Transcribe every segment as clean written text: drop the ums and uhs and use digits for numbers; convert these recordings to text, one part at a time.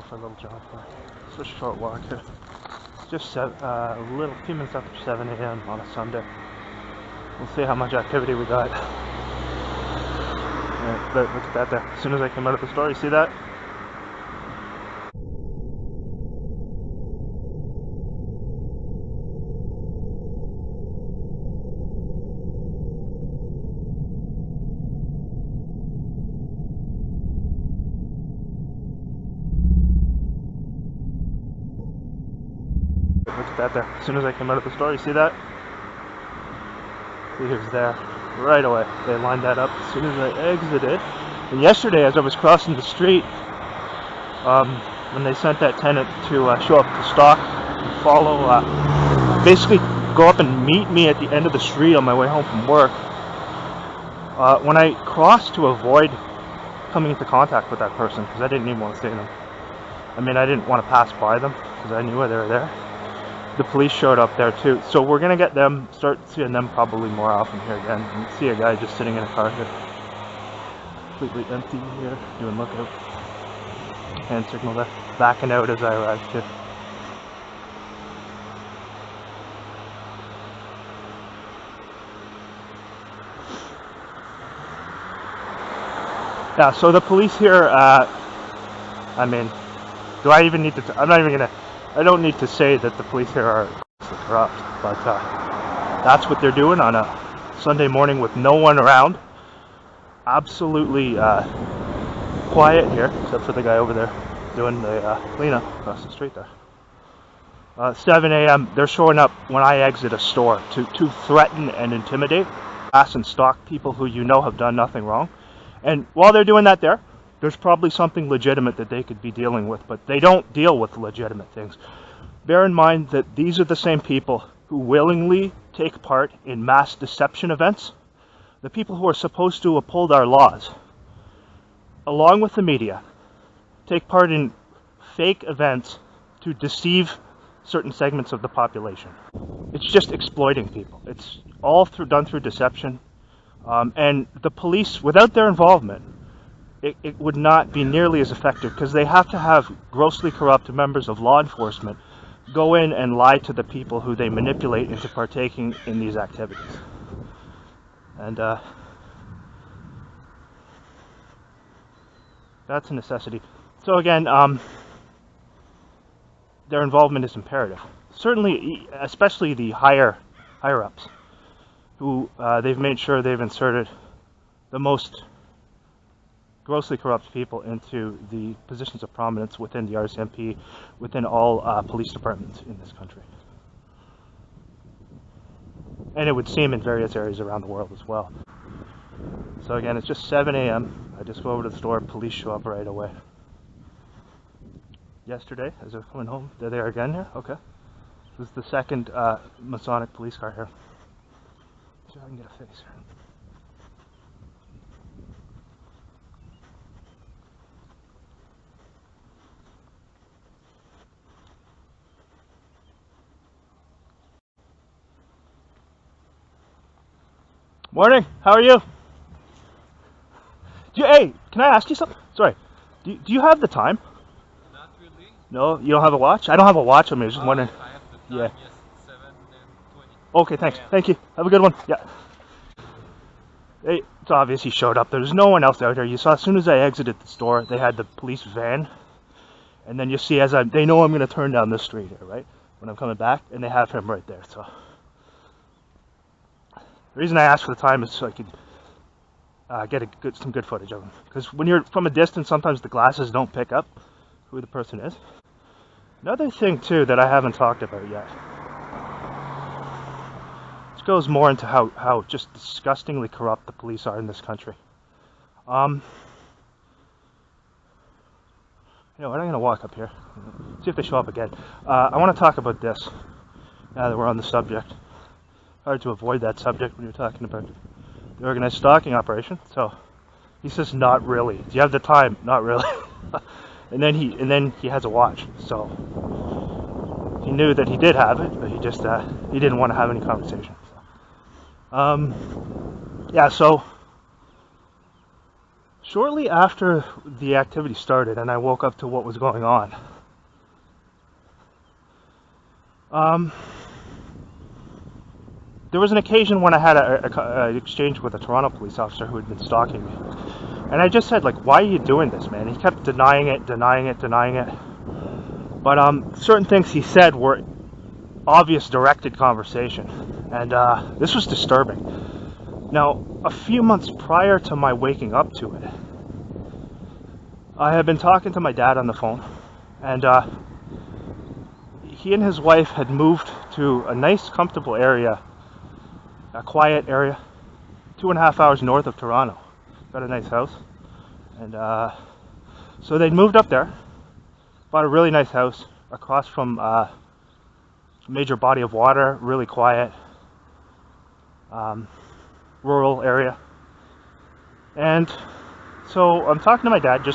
for a little jog. It's a short walk here. It's just a few minutes after 7 a.m. on a Sunday. We'll see how much activity we got. Yeah, look at that there. As soon as I came out of the store, you see that? Look at that there. As soon as I came out of the store, you see that? See who's there right away. They lined that up as soon as I exited. And yesterday, as I was crossing the street, when they sent that tenant to show up to stalk and follow, basically go up and meet me at the end of the street on my way home from work. When I crossed to avoid coming into contact with that person, because I didn't even want to see them. I mean, I didn't want to pass by them because I knew they were there. The police showed up there too, so we're gonna start seeing them probably more often here again. You can see a guy just sitting in a car here, completely empty here, doing lookout, hand signal there, backing out as I arrived too. Yeah, so the police here, I mean, do I even need to, I don't need to say that the police here are corrupt, but that's what they're doing on a Sunday morning with no one around. Absolutely quiet here, except for the guy over there doing the cleanup across the street there. 7 a.m. they're showing up when I exit a store to threaten and intimidate, harass and stalk people who you know have done nothing wrong. And while they're doing that there's probably something legitimate that they could be dealing with, but they don't deal with legitimate things. Bear in mind that these are the same people who willingly take part in mass deception events. The people who are supposed to uphold our laws, along with the media, take part in fake events to deceive certain segments of the population. It's just exploiting people. It's all done through deception. And the police, without their involvement, it would not be nearly as effective, because they have to have grossly corrupt members of law enforcement go in and lie to the people who they manipulate into partaking in these activities. And that's a necessity. So again, their involvement is imperative. Certainly, especially the higher ups, who they've made sure they've inserted the most grossly corrupt people into the positions of prominence within the RCMP, within all police departments in this country. And it would seem in various areas around the world as well. So again, it's just 7 a.m. I just go over to the store, police show up right away. Yesterday, as I was coming home, there they are again here. Okay. This is the second Masonic police car here. See if I can get a face here. Morning, how are you? Hey, can I ask you something? Sorry, do you have the time? Not really. No, you don't have a watch? I don't have a watch on me, I was just wondering. I have the time, Yeah. Yes, 7:20. Okay, thanks. Thank you. Have a good one. Yeah. Hey, it's obvious he showed up. There's no one else out here. You saw as soon as I exited the store, they had the police van. And then you see they know I'm going to turn down this street here, right? When I'm coming back, and they have him right there, so. The reason I asked for the time is so I could get some good footage of him. Because when you're from a distance, sometimes the glasses don't pick up who the person is. Another thing, too, that I haven't talked about yet. This goes more into how just disgustingly corrupt the police are in this country. You know what, I'm going to walk up here. See if they show up again. I want to talk about this, now that we're on the subject. Hard to avoid that subject when you're talking about the organized stalking operation. So he says, "Not really. Do you have the time?" "Not really." and then he has a watch. So he knew that he did have it, but he just he didn't want to have any conversation. So. Yeah. So shortly after the activity started and I woke up to what was going on, there was an occasion when I had an exchange with a Toronto police officer who had been stalking me. And I just said, like, why are you doing this, man? He kept denying it. But certain things he said were obvious directed conversation. And this was disturbing. Now, a few months prior to my waking up to it, I had been talking to my dad on the phone. And he and his wife had moved to a nice, comfortable area, a quiet area, 2.5 hours north of Toronto. Got a nice house. And so they moved up there, bought a really nice house across from a major body of water, really quiet, rural area. And so I'm talking to my dad,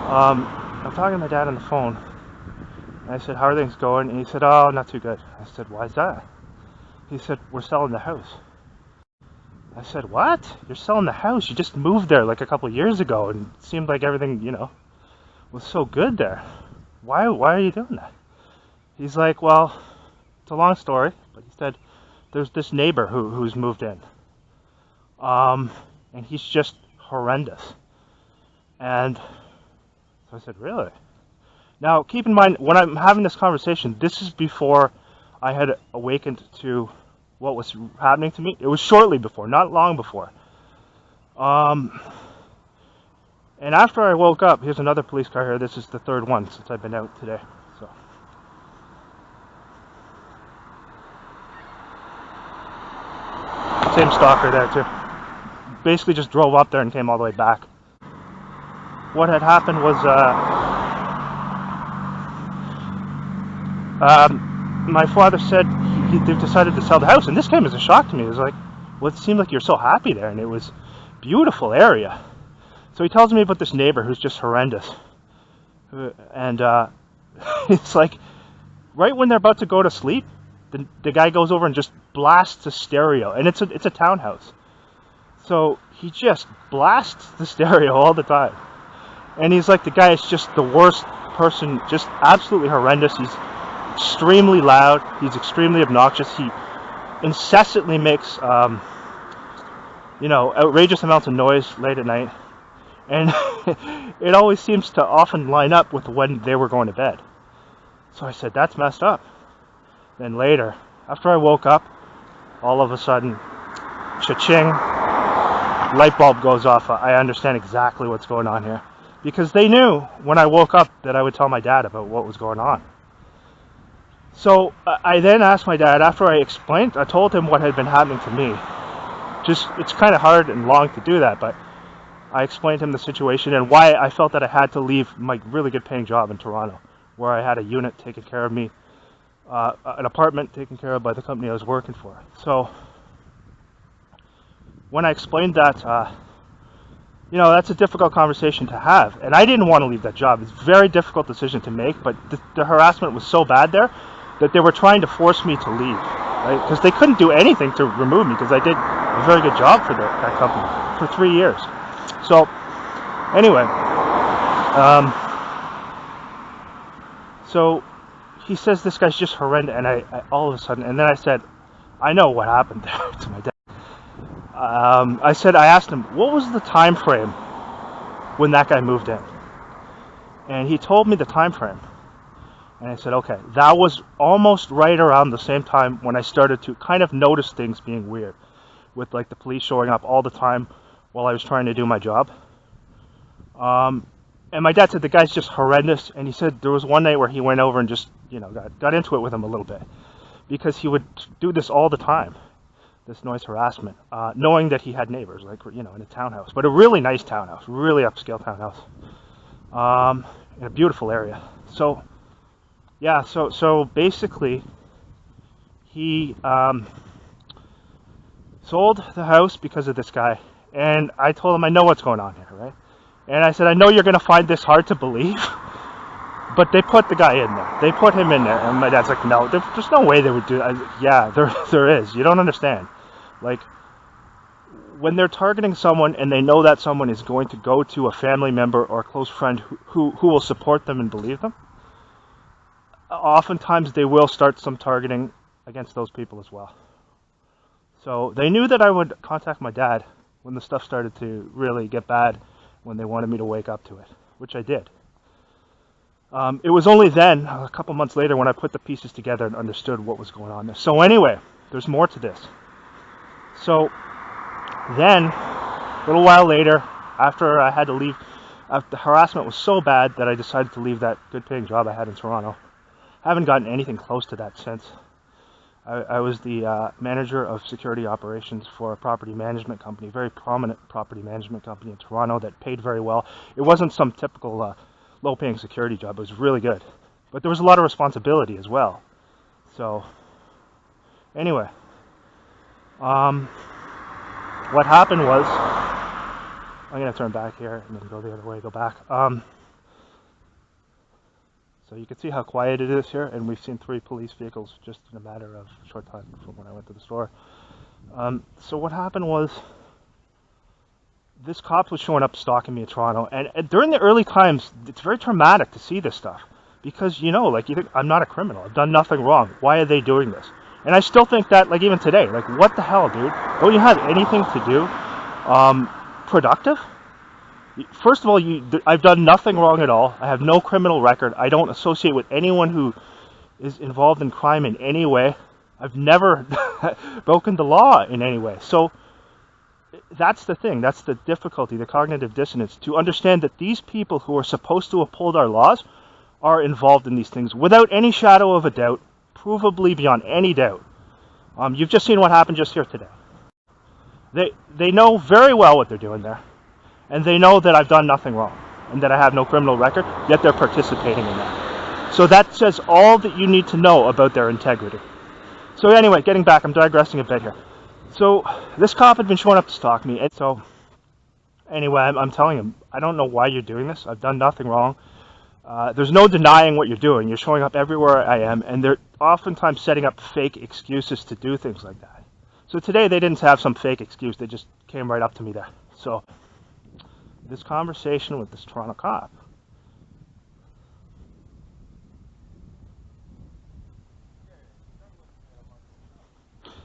I'm talking to my dad on the phone. And I said, how are things going? And he said, oh, not too good. I said, why is that? He said, we're selling the house. I said, what? You're selling the house? You just moved there like a couple of years ago and it seemed like everything, was so good there. Why are you doing that? He's like, well, it's a long story, but he said, there's this neighbor who's moved in. And he's just horrendous. And so I said, really? Now, keep in mind, when I'm having this conversation, this is before I had awakened to what was happening to me. It was shortly before, not long before. And after I woke up, here's another police car here. This is the third one since I've been out today. So, same stalker there too. Basically just drove up there and came all the way back. What had happened was, my father said they've decided to sell the house, and this came as a shock to me. It was like, well, it seemed like you're so happy there, and it was a beautiful area. So he tells me about this neighbor who's just horrendous, and it's like right when they're about to go to sleep, the guy goes over and just blasts the stereo, and it's a townhouse, so he just blasts the stereo all the time, and he's like, the guy is just the worst person, just absolutely horrendous. He's extremely loud. He's extremely obnoxious. He incessantly makes, outrageous amounts of noise late at night. And it always seems to often line up with when they were going to bed. So I said, that's messed up. Then later, after I woke up, all of a sudden, cha-ching, light bulb goes off. I understand exactly what's going on here. Because they knew when I woke up that I would tell my dad about what was going on. So I then asked my dad, after I told him what had been happening to me. It's kind of hard and long to do that, but I explained to him the situation and why I felt that I had to leave my really good paying job in Toronto, where I had a unit taking care of me, an apartment taken care of by the company I was working for. So when I explained that, that's a difficult conversation to have. And I didn't want to leave that job. It's a very difficult decision to make, but the harassment was so bad there that they were trying to force me to leave, right? Because they couldn't do anything to remove me because I did a very good job for that company for 3 years. So, anyway, so he says this guy's just horrendous, and I all of a sudden, and then I said, I know what happened there to my dad. I asked him, what was the time frame when that guy moved in? And he told me the time frame. And I said, okay, that was almost right around the same time when I started to kind of notice things being weird, with like the police showing up all the time while I was trying to do my job. And my dad said the guy's just horrendous, and he said there was one night where he went over and just, got into it with him a little bit, because he would do this all the time, this noise harassment, knowing that he had neighbors, like, in a townhouse, but a really nice townhouse, really upscale townhouse, in a beautiful area. So, yeah, so basically, he sold the house because of this guy, and I told him, I know what's going on here, right? And I said, I know you're going to find this hard to believe, but they put the guy in there. They put him in there, and my dad's like, no, there's no way they would do that. Yeah, there is. You don't understand. Like, when they're targeting someone and they know that someone is going to go to a family member or a close friend who will support them and believe them, oftentimes they will start some targeting against those people as well. So they knew that I would contact my dad when the stuff started to really get bad, when they wanted me to wake up to it, which I did. It was only then, a couple months later, when I put the pieces together and understood what was going on there. So anyway, there's more to this. So then, a little while later, after I had to leave, the harassment was so bad that I decided to leave that good-paying job I had in Toronto. I haven't gotten anything close to that since. I was the manager of security operations for a property management company, a very prominent property management company in Toronto that paid very well. It wasn't some typical low-paying security job. It was really good. But there was a lot of responsibility as well. So, anyway, what happened was, I'm going to turn back here and then go the other way, go back. So you can see how quiet it is here, and we've seen 3 police vehicles just in a matter of a short time from when I went to the store. So what happened was, this cop was showing up stalking me in Toronto, and during the early times, it's very traumatic to see this stuff, because you think, I'm not a criminal, I've done nothing wrong, why are they doing this? And I still think that, like, even today, like, what the hell, dude? Don't you have anything to do productive? First of all, I've done nothing wrong at all. I have no criminal record. I don't associate with anyone who is involved in crime in any way. I've never broken the law in any way. So that's the thing. That's the difficulty, the cognitive dissonance, to understand that these people who are supposed to uphold our laws are involved in these things without any shadow of a doubt, provably beyond any doubt. You've just seen what happened just here today. They know very well what they're doing there. And they know that I've done nothing wrong and that I have no criminal record, yet they're participating in that. So that says all that you need to know about their integrity. So anyway, getting back, I'm digressing a bit here. So this cop had been showing up to stalk me. And so anyway, I'm telling him, I don't know why you're doing this. I've done nothing wrong. There's no denying what you're doing. You're showing up everywhere I am, and they're oftentimes setting up fake excuses to do things like that. So today they didn't have some fake excuse. They just came right up to me there. So this conversation with this Toronto cop,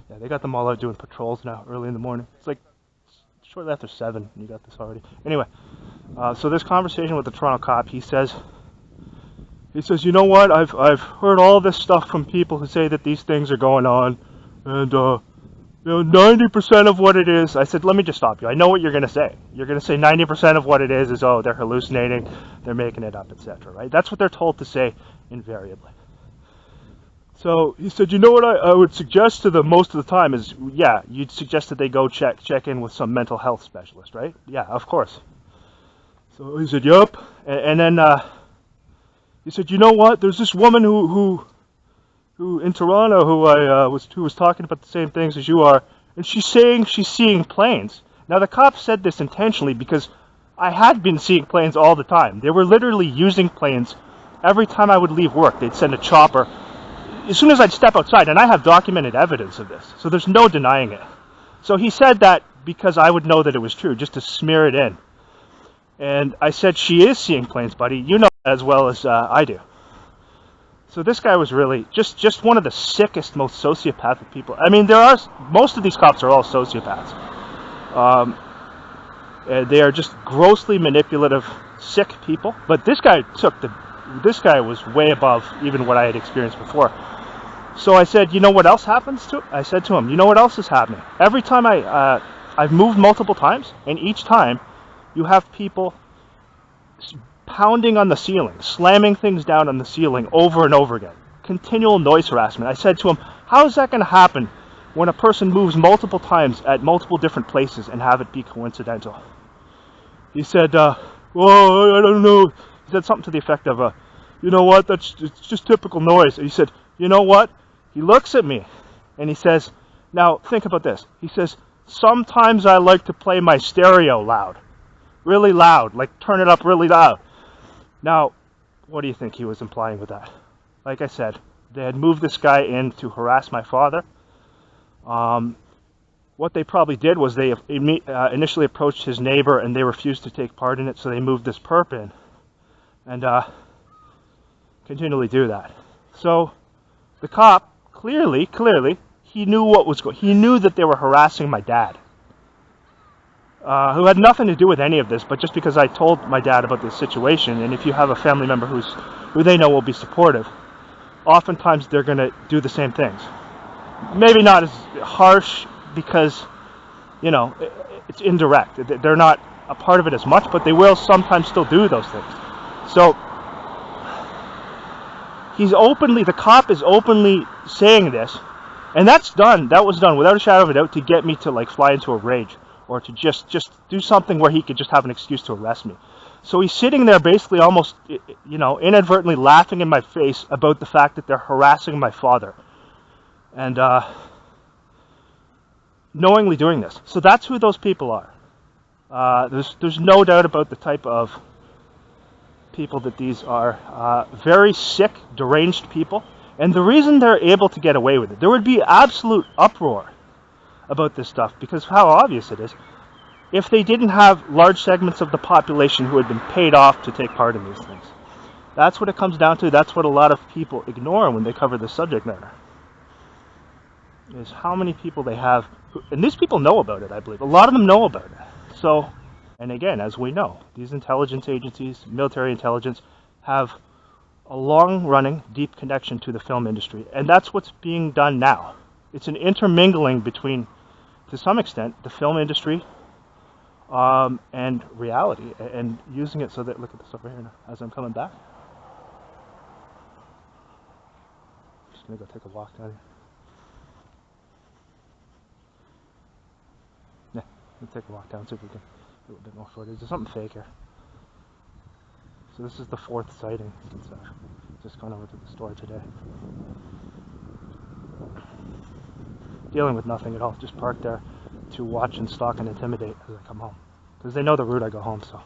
yeah, they got them all out doing patrols now early in the morning. It's like shortly after 7, and you got this already. Anyway, so this conversation with the Toronto cop, he says, you know what, I've heard all this stuff from people who say that these things are going on, and 90% of what it is, I said, let me just stop you. I know what you're going to say. You're going to say 90% of what it is, oh, they're hallucinating, they're making it up, etc., right? That's what they're told to say invariably. So he said, you know what I would suggest to them most of the time is, yeah, you'd suggest that they go check in with some mental health specialist, right? Yeah, of course. So he said, yup. And then he said, you know what, there's this woman who in Toronto who was talking about the same things as you are, and she's saying she's seeing planes. Now the cop said this intentionally because I had been seeing planes all the time. They were literally using planes every time I would leave work. They'd send a chopper as soon as I'd step outside, and I have documented evidence of this, so there's no denying it. So he said that because I would know that it was true, just to smear it in. And I said, she is seeing planes, buddy. You know as well as I do. So this guy was really just one of the sickest, most sociopathic people. I mean, most of these cops are all sociopaths. They are just grossly manipulative, sick people. But this guy was way above even what I had experienced before. So I said, you know what else happens to? I said to him, you know what else is happening? Every time I've moved multiple times, and each time you have people pounding on the ceiling, slamming things down on the ceiling over and over again. Continual noise harassment. I said to him, how is that going to happen when a person moves multiple times at multiple different places and have it be coincidental? He said, well, I don't know. He said something to the effect of, you know what, it's just typical noise. And he said, you know what? He looks at me and he says, now think about this. He says, sometimes I like to play my stereo loud. Really loud, like turn it up really loud. Now, what do you think he was implying with that? Like I said, they had moved this guy in to harass my father. What what they probably did was they initially approached his neighbor and they refused to take part in it, so they moved this perp in and continually do that. So the cop clearly, he knew what was going. He knew that they were harassing my dad, who had nothing to do with any of this, but just because I told my dad about this situation, and if you have a family member who they know will be supportive, oftentimes they're going to do the same things. Maybe not as harsh because, you know, it's indirect. They're not a part of it as much, but they will sometimes still do those things. So the cop is openly saying this, and that was done without a shadow of a doubt to get me to like fly into a rage, or to just do something where he could just have an excuse to arrest me. So he's sitting there basically almost, you know, inadvertently laughing in my face about the fact that they're harassing my father, and knowingly doing this. So that's who those people are. There's no doubt about the type of people that these are. Very sick, deranged people. And the reason they're able to get away with it, there would be absolute uproar about this stuff, because how obvious it is, if they didn't have large segments of the population who had been paid off to take part in these things. That's what it comes down to. That's what a lot of people ignore when they cover the subject matter, is how many people they have, and these people know about it, I believe. A lot of them know about it. So, and again, as we know, these intelligence agencies, military intelligence, have a long-running, deep connection to the film industry, and that's what's being done now. It's an intermingling between, to some extent, the film industry and reality, and using it so that, look at this over here now, as I'm coming back. Just gonna go take a walk down here. Yeah, let's take a walk down, see if we can get a bit more footage. There's something fake here. So this is the 4th sighting since just gone over to the store today. Dealing with nothing at all, just parked there to watch and stalk and intimidate as I come home, because they know the route I go home. So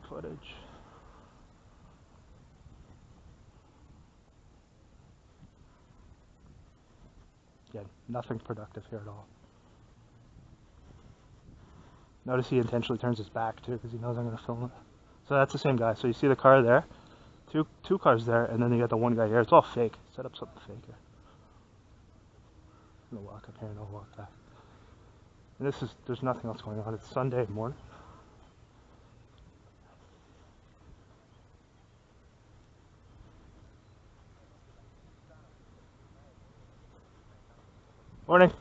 footage. Yeah, nothing productive here at all. Notice he intentionally turns his back too, because he knows I'm going to film it. So that's the same guy. So you see the car there, two cars there, and then you got the one guy here. It's all fake. Set up something fake here. I'm gonna walk up here and I'll walk back. And there's nothing else going on. It's Sunday morning. Morning.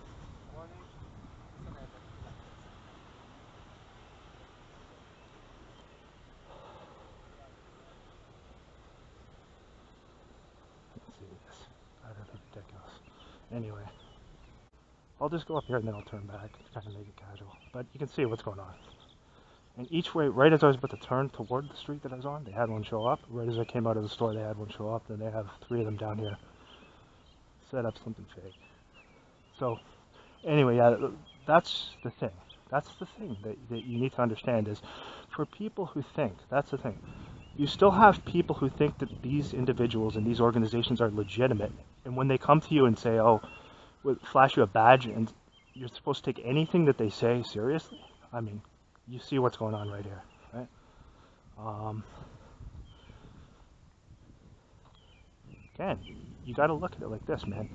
Let's see this. Utterly ridiculous. Anyway, I'll just go up here and then I'll turn back to kind of make it casual. But you can see what's going on. And each way, right as I was about to turn toward the street that I was on, they had one show up. Right as I came out of the store, they had one show up. Then they have 3 of them down here. Set up something fake. So, anyway, yeah, that's the thing. That's the thing that you need to understand is, for people who think, that's the thing. You still have people who think that these individuals and these organizations are legitimate. And when they come to you and say, oh, we'll flash you a badge and you're supposed to take anything that they say seriously, I mean, you see what's going on right here, right? Again, you got to look at it like this, man.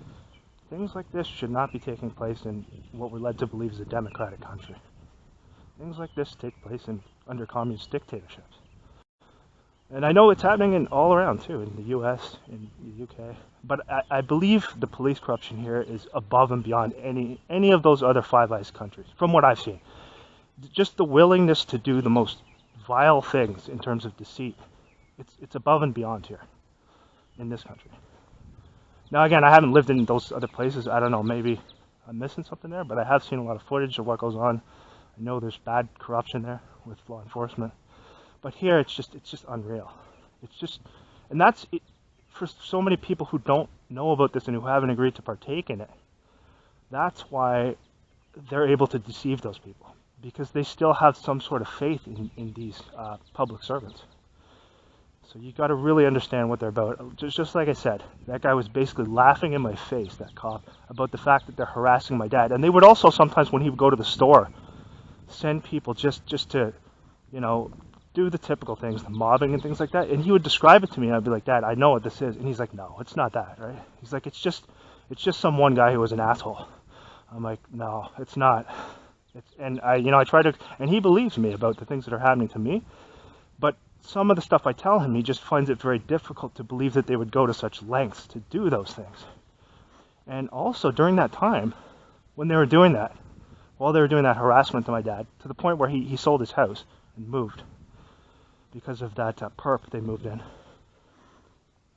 Things like this should not be taking place in what we're led to believe is a democratic country. Things like this take place under communist dictatorships. And I know it's happening all around too, in the US, in the UK. But I believe the police corruption here is above and beyond any of those other Five Eyes countries, from what I've seen. Just the willingness to do the most vile things in terms of deceit, it's above and beyond here in this country. Now again, I haven't lived in those other places. I don't know, maybe I'm missing something there, but I have seen a lot of footage of what goes on. I know there's bad corruption there with law enforcement. But here, it's just unreal. It's just, and that's it, for so many people who don't know about this and who haven't agreed to partake in it. That's why they're able to deceive those people, because they still have some sort of faith in these public servants. So you got to really understand what they're about. Just like I said, that guy was basically laughing in my face, that cop, about the fact that they're harassing my dad. And they would also sometimes, when he would go to the store, send people just to, you know, do the typical things, the mobbing and things like that. And he would describe it to me, and I'd be like, Dad, I know what this is. And he's like, no, it's not that, right? He's like, it's just some one guy who was an asshole. I'm like, no, it's not. And I try to, and he believes me about the things that are happening to me. But some of the stuff I tell him, he just finds it very difficult to believe that they would go to such lengths to do those things. And also during that time, when they were doing that, while they were doing that harassment to my dad, to the point where he sold his house and moved because of that perp they moved in.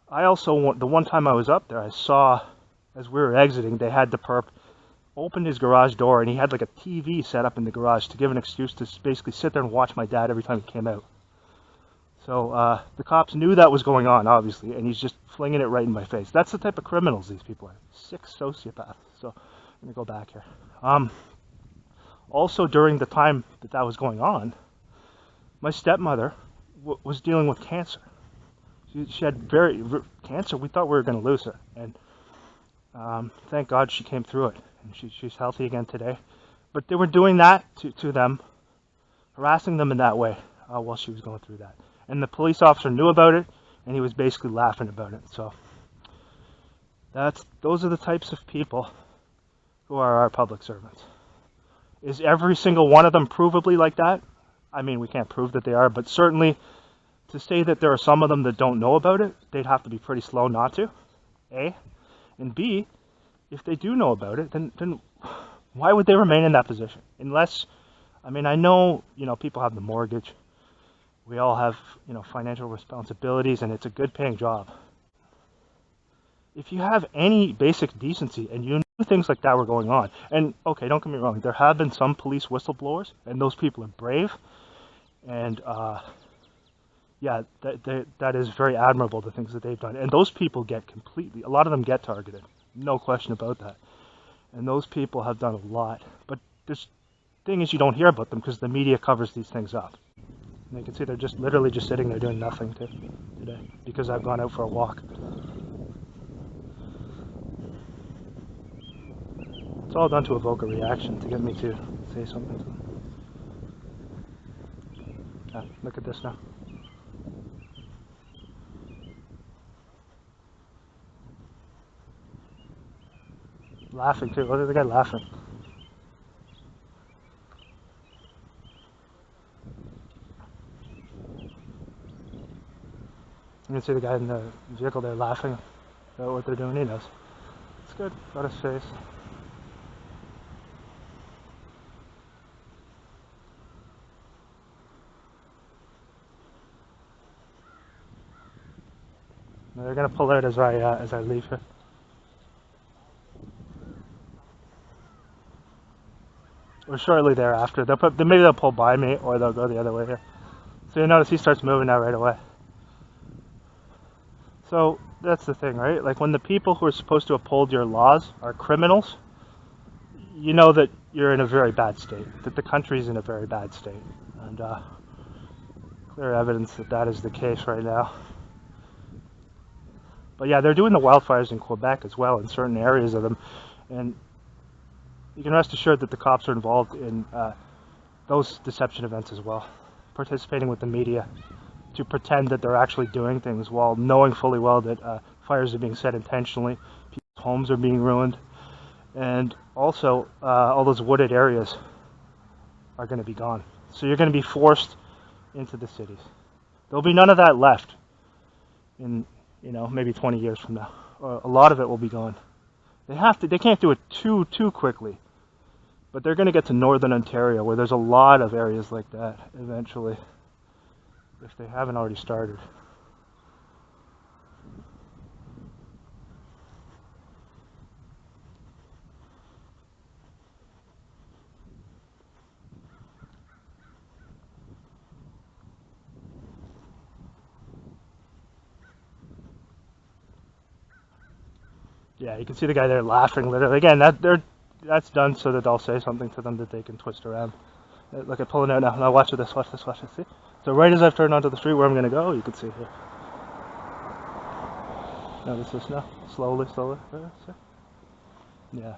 I also, the one time I was up there, I saw, as we were exiting, they had the perp opened his garage door, and he had like a TV set up in the garage to give an excuse to basically sit there and watch my dad every time he came out. So the cops knew that was going on, obviously, and he's just flinging it right in my face. That's the type of criminals these people are. Sick sociopaths. So let me go back here. Also, during the time that was going on, my stepmother was dealing with cancer. She had cancer. We thought we were going to lose her, and thank God she came through it, and she's healthy again today. But they were doing that to them, harassing them in that way while she was going through that. And the police officer knew about it, and he was basically laughing about it. So those are the types of people who are our public servants. Is every single one of them provably like that? I mean, we can't prove that they are, but certainly to say that there are some of them that don't know about it, they'd have to be pretty slow not to, A. And B, if they do know about it, then why would they remain in that position? Unless, I mean, I know, people have the mortgage. We all have, financial responsibilities, and it's a good paying job. If you have any basic decency and you knew things like that were going on, and okay, don't get me wrong, there have been some police whistleblowers, and those people are brave, and yeah, that is very admirable, the things that they've done. And those people get a lot of them get targeted, no question about that. And those people have done a lot, but this thing is, you don't hear about them because the media covers these things up. And you can see they're just literally just sitting there doing nothing today because I've gone out for a walk. It's all done to evoke a reaction, to get me to say something to them. Yeah, look at this now. Laughing too. Look at the guy laughing. You can see the guy in the vehicle there laughing about what they're doing. He knows. It's good. Got his face. They're gonna pull out as I leave here. Or shortly thereafter. Maybe they'll pull by me, or they'll go the other way here. So you notice he starts moving now right away. So that's the thing, right? Like, when the people who are supposed to uphold your laws are criminals, you know that you're in a very bad state, that the country's in a very bad state. And clear evidence that is the case right now. But yeah, they're doing the wildfires in Quebec as well, in certain areas of them. And you can rest assured that the cops are involved in those deception events as well, participating with the media to pretend that they're actually doing things while knowing fully well that fires are being set intentionally, people's homes are being ruined, and also all those wooded areas are going to be gone. So you're going to be forced into the cities. There'll be none of that left in, maybe 20 years from now. A lot of it will be gone. They can't do it too quickly. But they're going to get to northern Ontario, where there's a lot of areas like that eventually, if they haven't already started. Yeah, you can see the guy there laughing literally. Again, that's done so that I'll say something to them that they can twist around. Look at pulling out now. Now watch this, see? So right as I've turned onto the street where I'm going to go, you can see here. Notice this now. Slowly, slowly. Yeah.